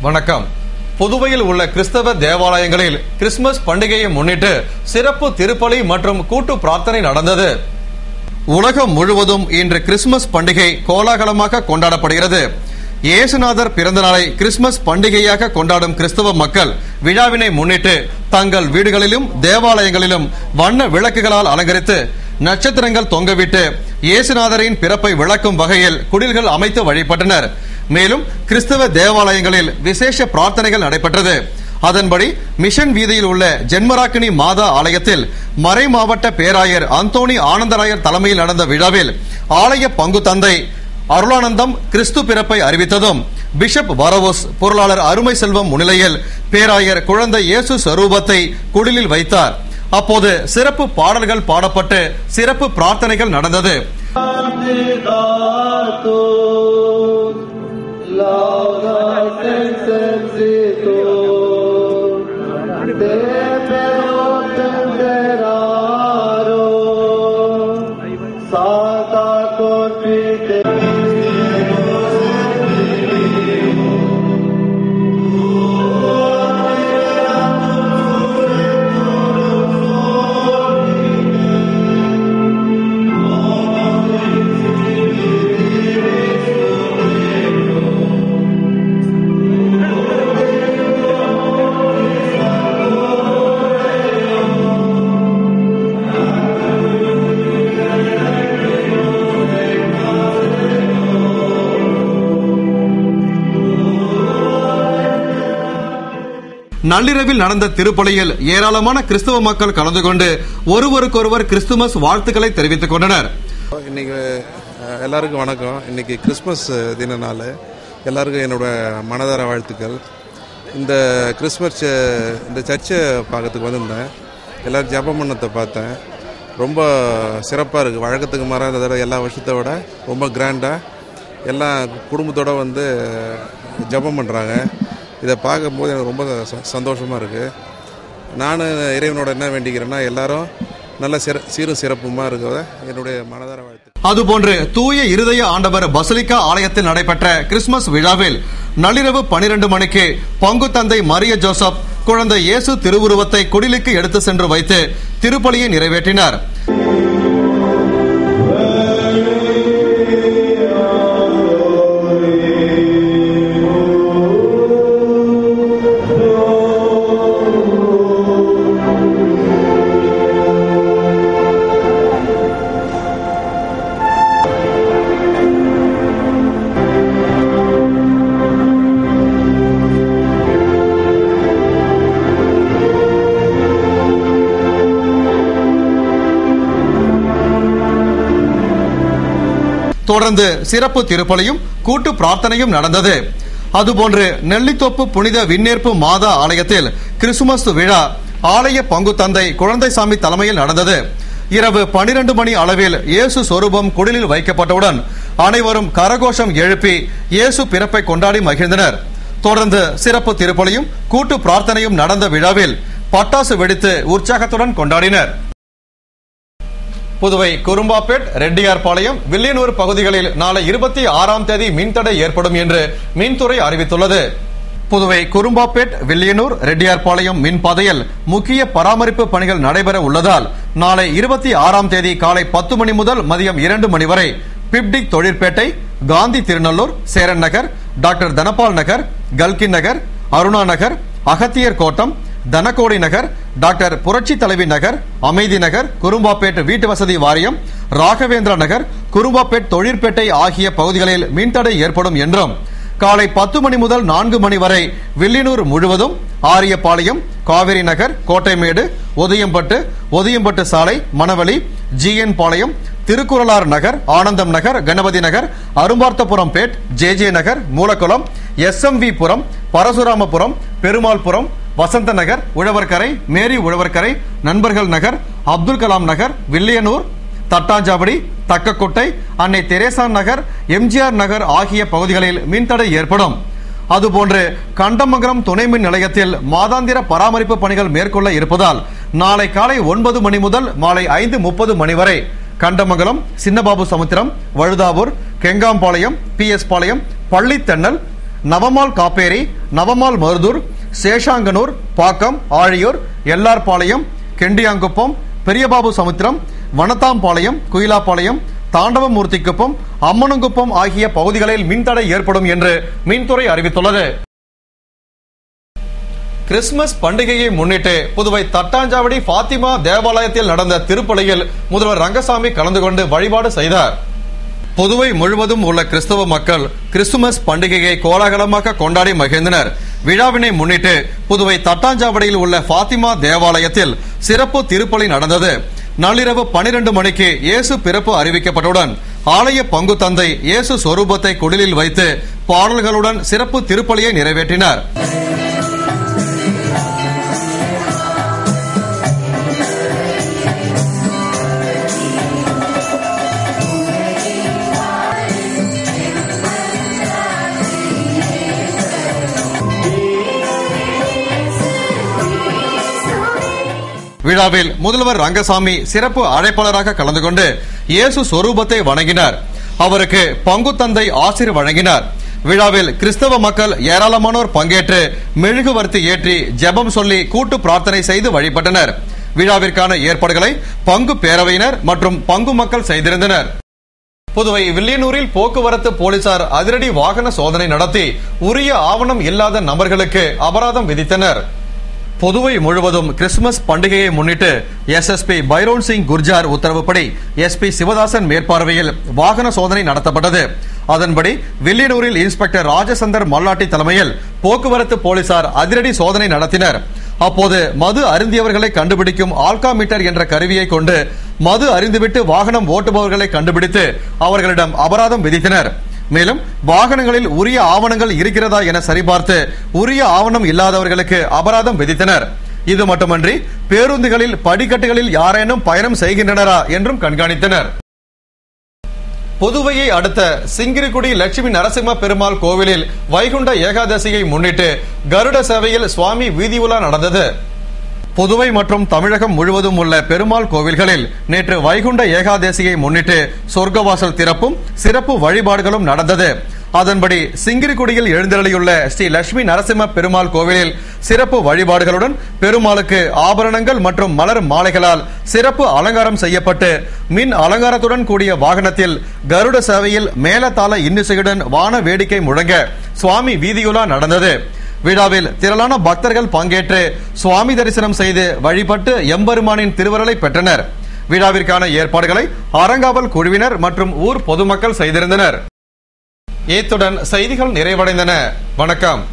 வணக்கம். புதுவையில் உள்ள கிறிஸ்தவ தேவாலயங்களில் கிறிஸ்துமஸ் பண்டிகையை முன்னிட்டு சிறப்பு திருப்பலி மற்றும் கூட்டு பிரார்த்தனை நடந்தது. உலகம் முழுவதும் இன்று கிறிஸ்துமஸ் பண்டிகை கோலாகலமாக கொண்டாடப்படுகிறது. இயேசுநாதர் பிறந்த நாளை கிறிஸ்துமஸ் பண்டிகையாக கொண்டாடும் கிறிஸ்தவ மக்கள் விழாவினை முன்னிட்டு தங்கள் வீடுகளிலும் தேவாலயங்களிலும் வண்ண விளக்குகளால் அலங்கரித்து நட்சத்திரங்கள் தொங்கவிட்டு இயேசுநாதரின் பிறப்பை விளக்கும் வகையில் குடில்கள் அமைத்து வழிபட்டனர். மேலும் கிறிஸ்தவ தேவாலயங்களில் விசேஷ பிரார்த்தனைகள் நடைபெற்றது. அதன்படி மிஷன் வீதியில் உள்ள ஜென்மராக்கினி மாதா ஆலயத்தில் மறை மாவட்ட பேராயர் அந்தோணி ஆனந்தராயர் தலைமையில் நடந்த விழாவில் ஆலய பங்கு தந்தை அருளானந்தம் கிறிஸ்து பிறப்பை அறிவித்ததும் பிஷப் வரவோஸ் பொருளாளர் அருமை செல்வம் முன்னிலையில் பேராயர் குழந்தை இயேசு ஸ்வரூபத்தை குடிலில் வைத்தார். அப்போது சிறப்பு பாடல்கள் பாடப்பட்டு சிறப்பு பிரார்த்தனைகள் நடந்தது. நள்ளிரவில் நடந்த திருப்பலியில் ஏராளமான கிறிஸ்தவ மக்கள் கலந்து கொண்டு ஒருவருக்கொருவர் கிறிஸ்துமஸ் வாழ்த்துக்களை தெரிவித்துக் கொண்டனர். இன்னைக்கு எல்லாருக்கும் வணக்கம். இன்னைக்கு கிறிஸ்துமஸ் தின நாள். எல்லாருக்கும் என்னோட மனதார வாழ்த்துக்கள். இந்த கிறிஸ்துமஸ் இந்த சர்ச்சை பார்க்கறதுக்கு வந்திருந்தேன். எல்லாரும் ஜெபம் பண்ணத்தை பார்த்தேன். ரொம்ப சிறப்பாக இருக்குது. வழக்கத்துக்கு மாறாக இந்த தடவை எல்லா வருஷத்தை விட ரொம்ப கிராண்டாக எல்லாம் குடும்பத்தோடு வந்து ஜெபம் பண்ணுறாங்க. இதை பார்க்கும்போது எனக்கு ரொம்ப சந்தோஷமாக இருக்குது. நான் இறைவனோட என்ன வேண்டிக்கிறேன்னா எல்லாரும் நல்ல சீரும் சிறப்புமா இருக்கிறத என்னுடைய மனதார வாழ்த்து. அதுபோன்று தூய இருதய ஆண்டவர் பசிலிக்கா ஆலயத்தில் நடைபெற்ற கிறிஸ்துமஸ் விழாவில் நள்ளிரவு 12 மணிக்கு பங்கு தந்தை மரிய ஜோசப் குழந்தை இயேசு திருவுருவத்தை குடிலுக்கு எடுத்து சென்று வைத்து திருப்பலியை நிறைவேற்றினார். தொடர்ந்து சிறப்பு திருப்பலியும் கூட்டு பிரார்த்தனையும் நடந்தது. அதுபோன்று நெல்லித்தோப்பு புனித விண்ணேற்பு மாதா ஆலயத்தில் கிறிஸ்துமஸ் விழா ஆலய பங்கு தந்தை குழந்தைசாமி தலைமையில் நடந்தது. இரவு 12 மணி அளவில் இயேசு சொரூபம் குடிலில் வைக்கப்பட்டவுடன் அனைவரும் கரகோஷம் எழுப்பி இயேசு பிறப்பை கொண்டாடி மகிழ்ந்தனர். தொடர்ந்து சிறப்பு திருப்பலியும் கூட்டு பிரார்த்தனையும் நடந்த விழாவில் பட்டாசு வெடித்து உற்சாகத்துடன் கொண்டாடினர். புதுவை குரும்பாப்பேட், ரெட்டியார்பாளையம், வில்லியனூர் பகுதிகளில் நாளை 26ஆம் தேதி மின்தடை ஏற்படும் என்று மின்துறை அறிவித்துள்ளது. புதுவை குரும்பாப்பேட், வில்லியனூர், ரெட்டியார்பாளையம் மின்பாதையில் முக்கிய பராமரிப்பு பணிகள் நடைபெற உள்ளதால் நாளை 26ஆம் தேதி காலை 10 மணி முதல் மதியம் 2 மணி வரை பிப்டிக் தொழிற்பேட்டை, காந்தி திருநல்லூர், சேரன் நகர், டாக்டர் தனபால் நகர், கல்கின் நகர், அருணா நகர், அகத்தியர் கோட்டம், தனகோடி நகர், டாக்டர் புரட்சி தலைவி நகர், அமைதி நகர், குரும்பாப்பேட் வீட்டு வசதி வாரியம், ராகவேந்திர நகர், குரும்பாப்பேட் தொழிற்பேட்டை ஆகிய பகுதிகளில் மின்தடை ஏற்படும் என்றும் காலை 10 மணி முதல் 4 மணி வரை வில்லியனூர் முழுவதும், ஆரியபாளையம், காவிரி நகர், கோட்டைமேடு, ஒதியம்பட்டு சாலை, மணவெளி, ஜிஎன் பாளையம், திருக்குறளார் நகர், ஆனந்தம் நகர், கணபதி நகர், அரும்பார்த்தபுரம் பேட், ஜே நகர், மூலக்குளம், SMV புரம், பரசுராமபுரம், பெருமாள்புரம், வசந்த நகர், உழவர்கரை, மேரி உழவர்கரை, நண்பர்கள் நகர், அப்துல் கலாம் நகர், வில்லியனூர், தட்டாஞ்சாவடி, தக்கக்கோட்டை, அன்னை தெரேசா நகர், எம்ஜிஆர் நகர் ஆகிய பகுதிகளில் மின்தடை ஏற்படும். அதுபோன்று கண்டமங்கலம் துணை மின் நிலையத்தில் மாதாந்திர பராமரிப்பு பணிகள் மேற்கொள்ள இருப்பதால் நாளை காலை 9 மணி முதல் மாலை 5:30 மணி வரை கண்டமங்கலம், சின்னபாபு சமுத்திரம், வழுதாவூர், கெங்காம்பாளையம், PS பாளையம், பள்ளித்தென்னல், நவமால் காப்பேரி, நவமால் மருதூர், சேஷாங்கனூர், பாக்கம், ஆழியூர், எல்ஆர்பாளையம், கெண்டியாங்குப்பம், பெரியபாபு சமுத்திரம், வனத்தாம்பாளையம், குயிலாப்பாளையம், தாண்டவமூர்த்திக்குப்பம், அம்மனுங்குப்பம் ஆகிய பகுதிகளில் மின்தடை ஏற்படும் என்று மின்துறை அறிவித்துள்ளது. கிறிஸ்துமஸ் பண்டிகையை முன்னிட்டு புதுவை தட்டாஞ்சாவடி பாத்திமா தேவாலயத்தில் நடந்த திருப்பலியில் முதல்வர் ரங்கசாமி கலந்து கொண்டு வழிபாடு செய்தார். புதுவை முழுவதும் உள்ள கிறிஸ்தவ மக்கள் கிறிஸ்துமஸ் பண்டிகையை கோலாகலமாக கொண்டாடி மகிழ்ந்தனர். விழாவினை முன்னிட்டு புதுவை தட்டாஞ்சாவடியில் உள்ள பாத்திமா தேவாலயத்தில் சிறப்பு திருப்பலி நடந்தது. நள்ளிரவு 12 மணிக்கு இயேசு பிறப்பு அறிவிக்கப்பட்டவுடன் ஆலய பங்கு தந்தை இயேசு சொரூபத்தை குடிலில் வைத்து பாடல்களுடன் சிறப்பு திருப்பலியை நிறைவேற்றினார். விழாவில் முதல்வர் ரங்கசாமி சிறப்பு அழைப்பாளராக கலந்து கொண்டு இயேசு சொரூபத்தை வணங்கினார். அவருக்கு பங்கு தந்தை ஆசிர் வழங்கினார். விழாவில் கிறிஸ்தவ மக்கள் ஏராளமானோர் பங்கேற்று மெழுகுவர்த்தி ஏற்றி ஜெபம் சொல்லி கூட்டு பிரார்த்தனை செய்து வழிபட்டனர். விழாவிற்கான ஏற்பாடுகளை பங்கு பேரவையினர் மற்றும் பங்கு மக்கள் செய்திருந்தனர். புதுவை வில்லியனூரில் போக்குவரத்து போலீசார் அதிரடி வாகன சோதனை நடத்தி உரிய ஆவணம் இல்லாத நபர்களுக்கு அபராதம் விதித்தனர். புதுவை முழுவதும் கிறிஸ்துமஸ் பண்டிகையை முன்னிட்டு எஸ்எஸ்பி பைரோன் சிங் குர்ஜார் உத்தரவுப்படி எஸ்பி சிவதாசன் மேற்பார்வையில் வாகன சோதனை நடத்தப்பட்டது. அதன்படி வில்லியனூரில் இன்ஸ்பெக்டர் ராஜசந்தர் மல்லாட்டி தலைமையில் போக்குவரத்து போலீசார் அதிரடி சோதனை நடத்தினர். அப்போது மது அருந்தியவர்களை கண்டுபிடிக்கும் ஆல்காமீட்டர் என்ற கருவியை கொண்டு மது அருந்திவிட்டு வாகனம் ஓட்டுபவர்களை கண்டுபிடித்து அவர்களிடம் அபராதம் விதித்தனர். மேலும் வாகனங்களில் உரிய ஆவணங்கள் இருக்கிறதா என சரிபார்த்து உரிய ஆவணம் இல்லாதவர்களுக்கு அபராதம் விதித்தனர். இது மட்டுமன்றி பேருந்துகளில் படிக்கட்டுகளில் யாரேனும் பயணம் செய்கின்றனரா என்றும் கண்காணித்தனர். புதுவையை அடுத்த சிங்கிரிக்குடி லட்சுமி நரசிம்ம பெருமாள் கோவிலில் வைகுண்ட ஏகாதசியை முன்னிட்டு கருட சேவையில் சுவாமி வீதி உலா நடந்தது. புதுவை மற்றும் தமிழகம் முழுவதும் உள்ள பெருமாள் கோவில்களில் நேற்று வைகுண்ட ஏகாதசியை முன்னிட்டு சொர்க்கவாசல் திறப்பும் சிறப்பு வழிபாடுகளும் நடந்தது. அதன்படி சிங்கிரிக்குடியில் எழுந்தருளியுள்ள ஸ்ரீ லட்சுமி நரசிம்ம பெருமாள் கோவிலில் சிறப்பு வழிபாடுகளுடன் பெருமாளுக்கு ஆபரணங்கள் மற்றும் மலர் மாலைகளால் சிறப்பு அலங்காரம் செய்யப்பட்டு மின் அலங்காரத்துடன் கூடிய வாகனத்தில் கருட சேவையில் மேலதாள இன்னிசையுடன் வான வேடிக்கை முழங்க சுவாமி வீதியுலா நடந்தது. விழாவில் திரளான பக்தர்கள் பங்கேற்று சுவாமி தரிசனம் செய்து வழிபட்டு எம்பெருமானின் திருவருளை பெற்றனர். விழாவிற்கான ஏற்பாடுகளை அறங்காவல் குழுவினர் மற்றும் ஊர் பொதுமக்கள் செய்திருந்தனர். இத்துடன் செய்திகள் நிறைவடைந்தன. வணக்கம்.